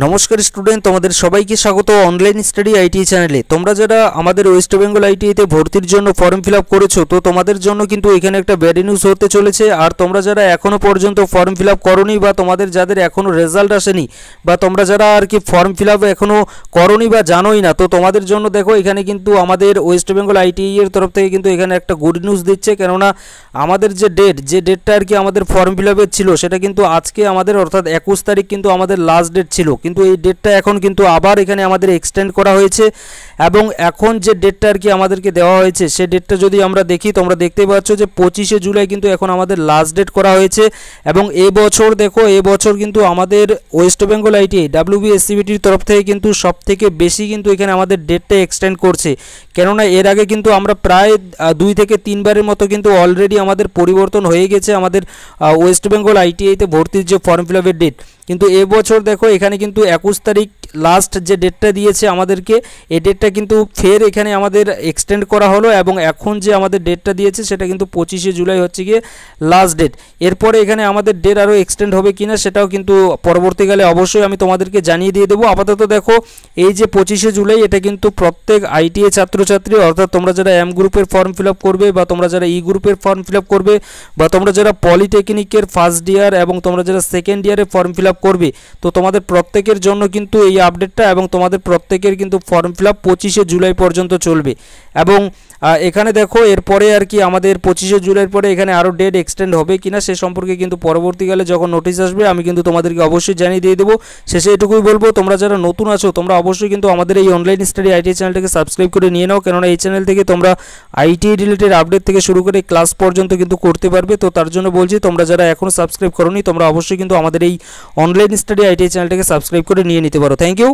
নমস্কার স্টুডেন্ট, তোমাদের সবাইকে স্বাগত অনলাইন স্টাডি আইটিআই চ্যানেলে। তোমরা যারা আমাদের ওয়েস্ট বেঙ্গল আইটিআইতে ভর্তির জন্য ফর্ম ফিল আপ করেছো, তো তোমাদের জন্য কিন্তু এখানে একটা ব্যাড নিউজ হতে চলেছে। আর তোমরা যারা এখনও পর্যন্ত ফর্ম ফিল আপ করোনি বা তোমাদের যাদের এখনও রেজাল্ট আসেনি বা তোমরা যারা আর কি ফর্ম ফিল আপ এখনও করোনি বা জানোই না, তো তোমাদের জন্য দেখো এখানে কিন্তু আমাদের ওয়েস্ট বেঙ্গল আইটিআই এর তরফ থেকে কিন্তু এখানে একটা গুড নিউজ দিচ্ছে। কেননা আমাদের যে ডেটটা আর কি আমাদের ফর্ম ফিল আপের ছিল, সেটা কিন্তু আজকে আমাদের অর্থাৎ 21 তারিখ কিন্তু আমাদের লাস্ট ডেট ছিল। কিন্তু এই ডেটটা এখন কিন্তু আবার এখানে আমাদের এক্সটেন্ড করা হয়েছে এবং এখন যে ডেটটা আর কি আমাদেরকে দেওয়া হয়েছে সেই ডেটটা যদি আমরা দেখি, তোমরা দেখতেই পাচ্ছ যে 25শে জুলাই কিন্তু এখন আমাদের লাস্ট ডেট করা হয়েছে। এবং এবছর দেখো, এবছর কিন্তু আমাদের ওয়েস্ট বেঙ্গল আইটিআই WBSCBটির তরফ থেকে কিন্তু সব থেকে বেশি কিন্তু এখানে আমাদের ডেটটা এক্সটেন্ড করছে। কেননা এর আগে কিন্তু আমরা প্রায় 2 থেকে 3 বারের মতো কিন্তু অলরেডি আমাদের পরিবর্তন হয়ে গেছে আমাদের ওয়েস্ট বেঙ্গল আইটিআইতে ভর্তির যে ফর্ম ফিল আপের ডেট। কিন্তু এবছর দেখো এখানে কিন্তু 21 তারিখ লাস্ট যে ডেটটা দিয়েছে আমাদেরকে, এই ডেটটা কিন্তু ফের এখানে আমাদের এক্সটেন্ড করা হলো এবং এখন যে আমাদের ডেটটা দিয়েছে সেটা কিন্তু 25শে জুলাই হচ্ছে গিয়ে লাস্ট ডেট। এরপরে এখানে আমাদের ডেট আরও এক্সটেন্ড হবে কিনা সেটাও কিন্তু পরবর্তীকালে অবশ্যই আমি তোমাদেরকে জানিয়ে দিয়ে দেবো। আপাতত দেখো এই যে 25শে জুলাই, এটা কিন্তু প্রত্যেক আইটিআই ছাত্রছাত্রী অর্থাৎ তোমরা যারা এম গ্রুপের ফর্ম ফিল আপ করবে বা তোমরা যারা ই গ্রুপের ফর্ম ফিল আপ করবে বা তোমরা যারা পলিটেকনিকের ফার্স্ট ইয়ার এবং তোমরা যারা সেকেন্ড ইয়ারে ফর্ম ফিল আপ করবে, তো তোমাদের প্রত্যেকের জন্য কিন্তু এই আপডেটটা এবং তোমাদের প্রত্যেকের কিন্তু ফর্ম ফিল আপ 25শে জুলাই পর্যন্ত চলবে। এবং এখানে দেখো এরপরে আর কি আমাদের 25শে জুলাইয়ের পরে এখানে আরও ডেট এক্সটেন্ড হবে কিনা সে সম্পর্কে কিন্তু পরবর্তীকালে যখন নোটিশ আসবে আমি কিন্তু তোমাদেরকে অবশ্যই জানিয়ে দিয়ে দেবো। শেষে এটুকুই বলবো, তোমরা যারা নতুন আছো তোমরা অবশ্যই কিন্তু আমাদের এই অনলাইন স্টাডি আইটিআই চ্যানেলটাকে সাবস্ক্রাইব করে নিয়ে নাও। কেননা এই চ্যানেল থেকে তোমরা আইটিআই রিলেটেড আপডেট থেকে শুরু করে ক্লাস পর্যন্ত কিন্তু করতে পারবে। তো তার জন্য বলছি, তোমরা যারা এখনও সাবস্ক্রাইব করোনি তোমরা অবশ্যই কিন্তু আমাদের এই অনলাইন স্টাডি আইটিআই চ্যানেলটাকে সাবস্ক্রাইব করে নিয়ে নিতে পারো। Thank you.